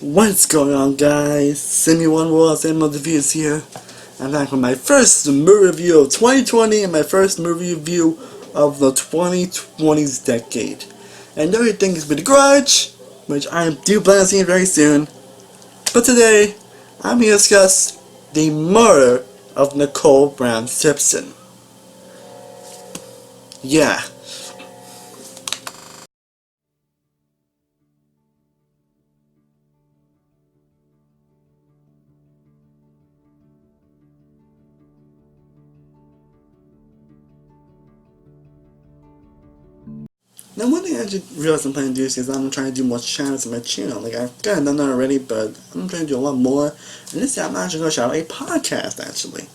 What's going on, guys? Simi One World, Sam of the Views here. I'm back with my first movie review of 2020 and my first movie review of the 2020s decade. And everything is with The Grudge, which I do plan on seeing very soon. But today, I'm here to discuss the murder of Nicole Brown Simpson. Yeah. Now, one thing I just realized I'm planning to do is I'm trying to do more channels on my channel. Like, I've kind of done that already, but I'm trying to do a lot more. And this time, I'm actually going to shout out a podcast, actually.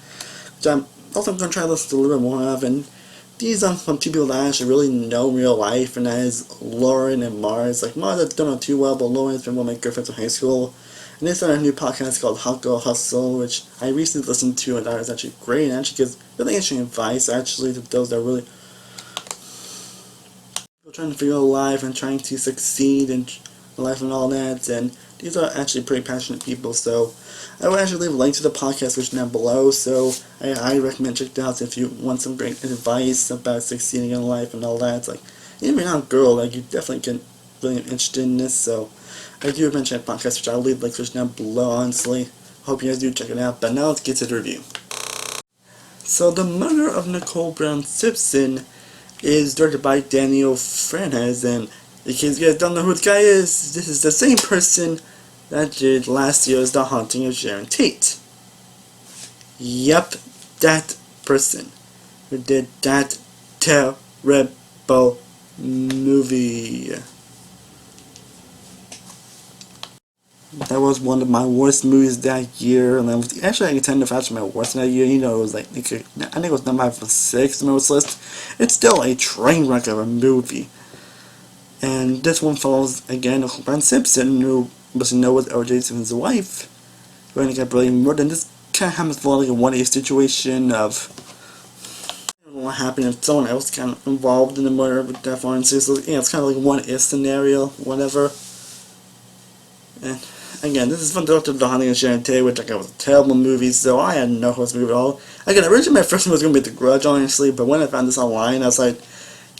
Which I'm also going to try to listen to a little bit more of. And these are from two people that I actually really know in real life, and that is Lauren and Mars. Like, Mars, I don't know too well, but Lauren's been one of my good friends from high school. And they started a new podcast called Hustle, which I recently listened to, and that was actually great. And actually gives really interesting advice, actually, to those that are really trying to figure out life and trying to succeed in life and all that, and these are actually pretty passionate people, so I will actually leave a link to the podcast which is down below, so I recommend check it out if you want some great advice about succeeding in life and all that. It's like, even if you're not a girl, like, you definitely get really interested in this, so I do recommend checking out the podcast, which I'll leave links which down below, honestly. Hope you guys do check it out, but now let's get to the review. So, the murder of Nicole Brown Simpson is directed by Daniel Franz, and in case you guys don't know who the guy is, this is the same person that did last year's The Haunting of Sharon Tate. Yep, that person who did that terrible movie. That was one of my worst movies that year, and actually I contend to actually my worst that year. You know, it was like, I think it was number 6 on the most list. It's still a train wreck of a movie. And this one follows, again, Nicole Brown Simpson, who was known as O.J. Simpson's wife, who ended up really murdered. And this kind of happens for like a 1A situation of, I don't know what happened if someone else kind of involved in the murder, but definitely, seriously, it's kind of like a 1if scenario, whatever. And again, this is from the director of The Haunting of Sharon Tate, which was a terrible movie, so I had no hope of this movie at all. Again, originally my first one was going to be The Grudge, honestly, but when I found this online, I was like,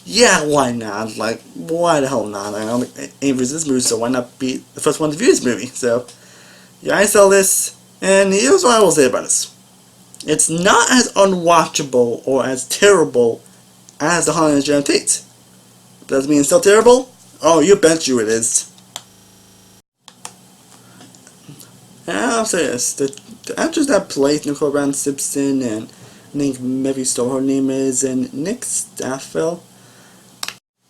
yeah, why not? Like, why the hell not? I don't think anyone reviews this movie, so why not be the first one to view this movie? So, yeah, I saw this, and here's what I will say about this. It's not as unwatchable or as terrible as The Haunting of Sharon Tate. Does it mean it's still terrible? Oh, you bet you it is. And I'll say this, the actress that plays Nicole Brown Simpson, and I think maybe still her name is, and Nick Staffel,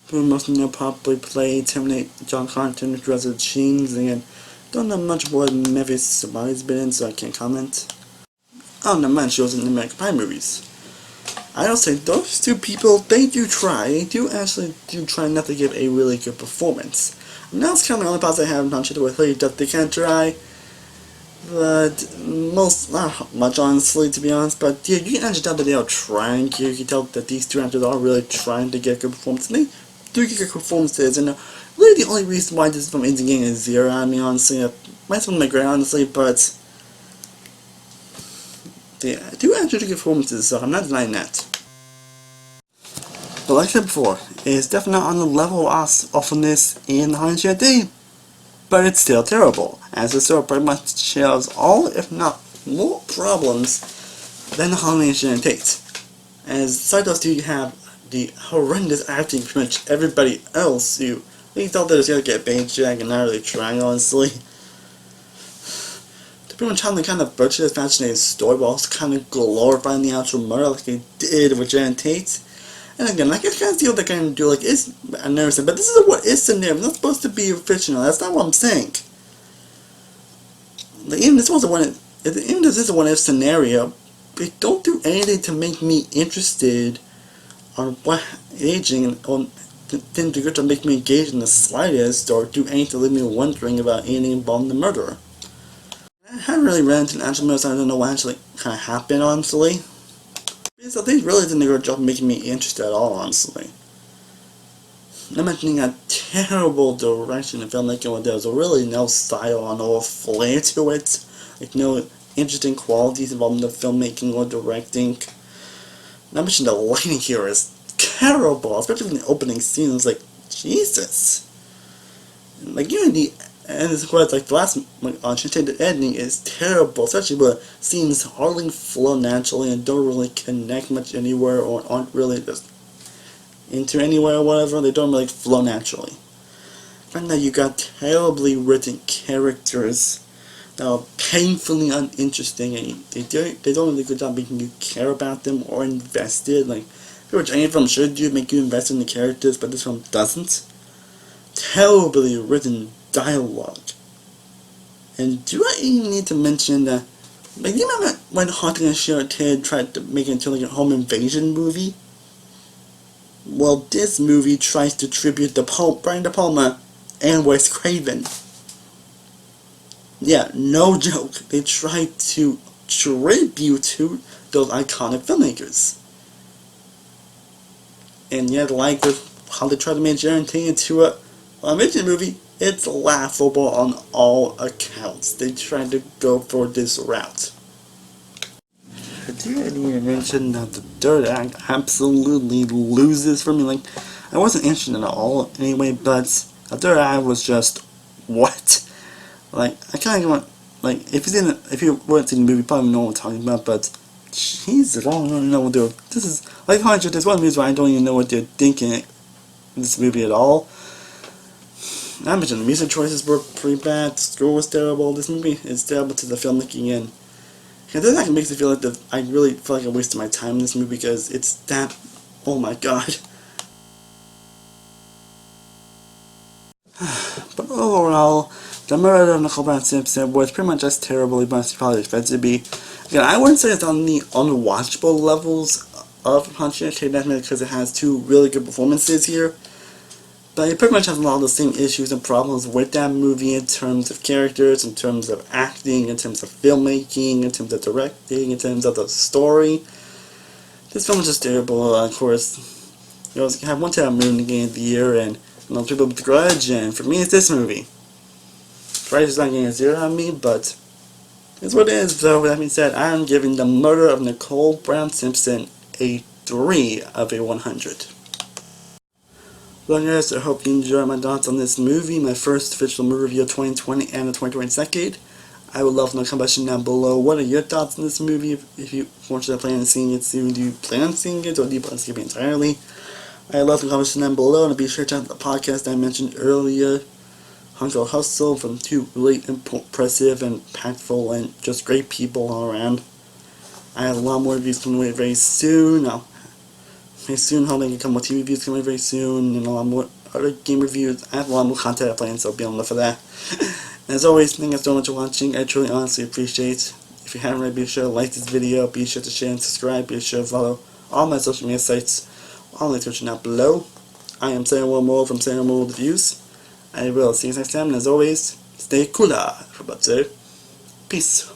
who most of them probably played Terminate John Carter, which was the Sheens, and don't know much more than Mavis Sabari's been in, so I can't comment. Oh, no man, she was in the American Pie movies. I don't say those two people, they do actually try not to give a really good performance. And that's kind of the only parts I have not sure with her that they can't try. But not much, honestly, to be honest. But yeah, you can actually tell that they are trying here. You can tell that these two actors are really trying to get good performances. And they do get good performances. And really, the only reason why this film isn't getting a 0, I mean, honestly, might be great, honestly, but they do actually get performances, so I'm not denying that. But like I said before, it's definitely not on the level of awfulness in The Haunting of Sharon Tate, but it's still terrible, as the story pretty much shares all, if not more, problems than The Haunting of Sharon Tate. As aside those two, you have the horrendous acting from pretty much everybody else who they thought they was gonna get a paycheck and not really trying, honestly. They're pretty much having the kind of virtuous, fascinating story, but also kind of glorifying the actual murder like they did with Sharon Tate. And again, like, I kind of see what they're going to do, like, it's, I never said, but this is a what is scenario, it's not supposed to be fictional, that's not what I'm saying. Like, even if this is a what if scenario, they don't do anything to make me interested on what aging, or didn't do good to make me engage in the slightest, or do anything to leave me wondering about anything involving the murderer. I haven't really ran into an actual murder, so I don't know what actually kind of happened, honestly. So they really didn't do a good job making me interested at all, honestly. Not mentioning a terrible direction in filmmaking where there's really no style or no flair to it. Like no interesting qualities involved in the filmmaking or directing. Not mentioning the lighting here is terrible, especially in the opening scenes. Like, Jesus. Like, you know, and of course, like the last Sharon Tate, the ending is terrible, especially where scenes hardly flow naturally and don't really connect much anywhere or aren't really just into anywhere or whatever. They don't really flow naturally. The fact that you got terribly written characters that are painfully uninteresting and they don't do a good job making you care about them or invested. Like, which any film should do, make you invest in the characters, but this film doesn't. Terribly written dialogue. And do I even need to mention that, like, you remember when Haunting of Sharon Tate tried to make it into like a home invasion movie? Well, this movie tries to tribute Brian De Palma and Wes Craven. Yeah, no joke. They try to tribute to those iconic filmmakers. And yet, like how they try to make Sharon Tate into a animation movie, it's laughable on all accounts. They tried to go for this route. I didn't even mention that the third act absolutely loses for me. Like, I wasn't interested at all anyway, but the third act was just, what? Like, I kind of want, like, if you weren't seeing the movie, you probably know what I'm talking about, but Jesus, I don't even know what they're, this is, like, there's one movie where I don't even know what they're thinking in this movie at all. I mentioned the music choices were pretty bad, the score was terrible, this movie is terrible to the filmmaking end. And then that makes me feel like I really feel like I wasted my time in this movie because it's that, oh my god. But overall, the murder of Nicole and Simpson was pretty much as terrible as you probably expected it to be. Again, I wouldn't say it's on the unwatchable levels of Haunting of Sharon Tate because it has two really good performances here. But it pretty much has a lot of the same issues and problems with that movie in terms of characters, in terms of acting, in terms of filmmaking, in terms of directing, in terms of the story. This film is just terrible. Of course, you always have one time movie in the game of the year, and people with the Grudge, and for me it's this movie. Price is not getting a 0 on me, but it's what it is. So with that being said, I am giving The Murder of Nicole Brown Simpson a 3 of a 100. Well guys, I hope you enjoyed my thoughts on this movie, my first official movie review of 2020 and the 2020 decade. I would love to know in the comment section down below, what are your thoughts on this movie? If you want to plan on seeing it soon, do you plan on seeing it or do you plan on seeing it entirely? I'd love to comment section down below, and be sure to check out the podcast I mentioned earlier, Hunter Hustle, from two really impressive and impactful and just great people all around. I have a lot more reviews coming away very soon. Very soon, hoping to come with TV reviews coming very soon, and a lot more other game reviews. I have a lot more content planned, so be on the look for that. And as always, thank you so much for watching. I truly honestly appreciate. If you haven't already, be sure to like this video, be sure to share and subscribe, be sure to follow all my social media sites, all the links are down below. I am Sarah Moore from Sarah Moore Reviews. I will see you next time, and as always, stay cooler, for about to. Peace.